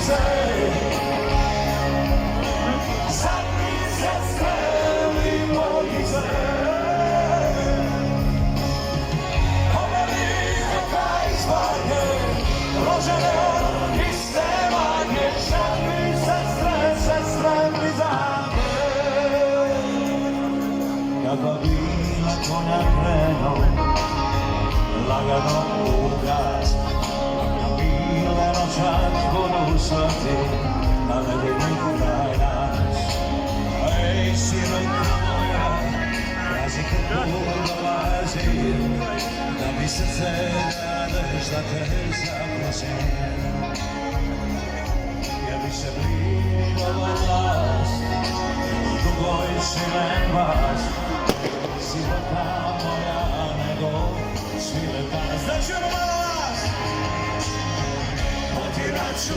ulice, zadnice streli mojice. Pomerite kaj zbarnie, rożene iste magnie, żadnej sestre blizanie. Kakva bila konja krenuo, lagano ugas, bile noćak konusati, na ledeni kraj nas. Ej, sirotka moja, kaži kako dolazi, da mi srce dadeš da te zaprosim. Ja bi se bližala glas, dugoj šilen vas, sirotka moja, nego svilen vas. Da ćemo malo vas! Potirat ću